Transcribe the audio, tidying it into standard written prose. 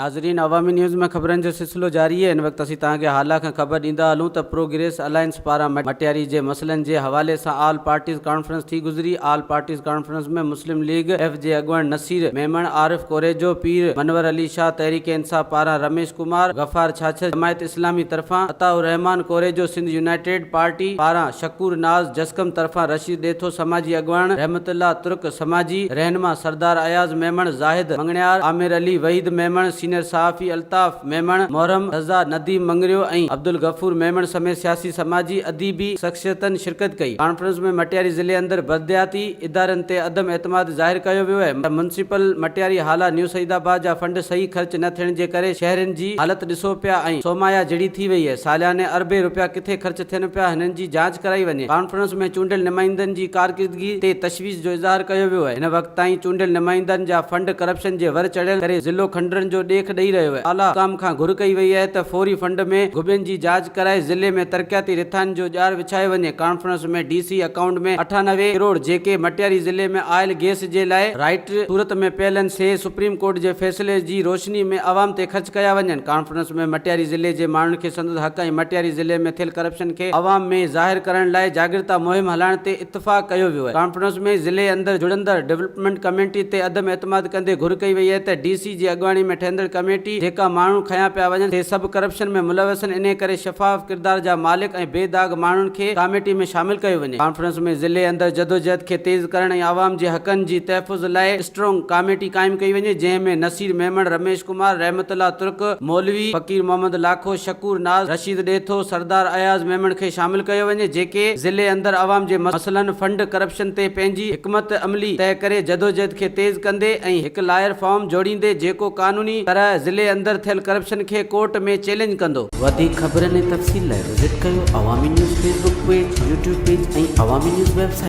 नाज़रीन, अवामी न्यूज़ में खबरन जो सिलसिलो जारी है। इन वक्त असीं तव्हांखे हाल खां ख़बर ॾींदा हलूं त प्रोग्रेस अलायंस पारां मटियारी जे मसइलनि जे हवाले सां आल पार्टीज़ कॉन्फ्रेंस थी गुज़री। आल पार्टीज़ कॉन्फ्रेंस में मुस्लिम लीग एफ जे अॻुवाण नसीर मेमण, आरिफ कोरेजो, पीर मनवर अली शाह, तहरीक इंसाफ पारां रमेश कुमार, गफ़ार छाछर, जमायत इस्लामी तरफ़ां अताउर रहमान कोरेजो, सिंध यूनाइटेड पार्टी पारां शकूर नाज़, जस्कम तरफ़ां रशीद ॾेथो, समाजी अॻुवाण रहमतुल्लाह तुर्क, समाजी रहनुमा सरदार अयाज मेमण, जाहिद मंगणियार, आमिर अली वहीद मेमण, सीनियर सहाफ़ी अल्ताफ़ मेमण, मोहरम रज़ा नदीम मंगरियो ऐं अब्दुल गफूर मेमण समेत सियासी समाजी अदीबी शख्सियतनि शिरकत कई। कॉन्फ्रेंस में मटियारी ज़िले अंदर बलदियाती इदारनि ते अदम एतमाद ज़ाहिर कयो वियो आहे। म्युनिसिपल मटियारी हाला न्यू सईदाबाद जा फंड सही ख़र्च न थियण जे करे शहरनि जी हालत ॾिसो पिया ऐं सोमाया जड़ी थी वई आहे। सालियाने अरबे रुपया किथे ख़र्च थियनि पिया, हिननि जी जांच कराई वञे। कॉन्फ्रेंस में चूंडियल नुमाइंदनि जी कारकिरदगी ते तशवीश जो इज़हार कयो वियो आहे। हिन वक़्त ताईं चूंडियल नुमाइंदनि जा फंड करप्शन जे वर चढ़ियल करे ज़िलो खंडरनि जो ॾेख ॾेई रहियो आहे। आला हुकाम खां घुर कई वई आहे त फौरी फंड में गुबियुनि जी जांच कराए ज़िले में तरक़ियाती रिथान जो ॼार विछाए वञे। कॉन्फ्रेंस में डीसी अकाउंट में 98 करोड़ जेके मटियारी ज़िले में आयल गैस जे लाइ राइट सूरत में पियलनि से सुप्रीम कोर्ट जे फ़ैसिले जी रोशनी में अवाम ते ख़र्च कया वञनि। कॉन्फ्रेंस में मटियारी ज़िले जे माण्हुनि खे संदसि हक़ ऐं मटियारी ज़िले में थियल करप्शन खे अवाम में ज़ाहिर करण लाइ जागृता मुहिम हलाइण ते इत्तफ़ाक़ कयो वियो आहे। कॉन्फ्रेंस में ज़िले अंदर जुड़ंदड़ डेवलपमेंट कमेटी ते अदम एतमाद कंदे घुर कई वई आहे त डीसी जी अॻुवाणी में ठहंदड़ कमेटी जेका माण्हू खयां पिया वञनि ते सभु करप्शन में मुलविस आहिनि। इन करे शफ़ाफ़ किरदार जा मालिक ऐं बेदाग माण्हुनि खे कमेटी में शामिल कयो वञे। कॉन्फ्रेंस में ज़िले अंदर जदोजहद खे तेज़ करण ऐं आवाम जे हक़नि जी तहफ़ुज़ लाइ स्ट्रॉन्ग कमेटी क़ाइमु कई वञे, जंहिं में नसीर मेमण, रमेश कुमार, रहमतुल्लाह तुर्क, मौलवी फ़कीर मोहम्मद लाखो, शकूर नाज़, रशीद ॾेथो, सरदार अयाज मेमण खे शामिल कयो वञे, जेके ज़िले अंदर आवाम जे मसइलनि फंड करप्शन ते पंहिंजी हिकमत अमली तय करे जदोजहद खे तेज़ कंदे ऐं हिकु लायर फॉर्म जोड़ींदे जेको कानूनी तरह ज़िले अंदर थियल करप्शन खे कोर्ट में चैलेंज कंदो। वधीक ख़बरनि ऐं तफ़सील लाइ विज़िट कयो अवामी news Facebook page, YouTube page ऐं अवामी न्यूज़ वेबसाइट।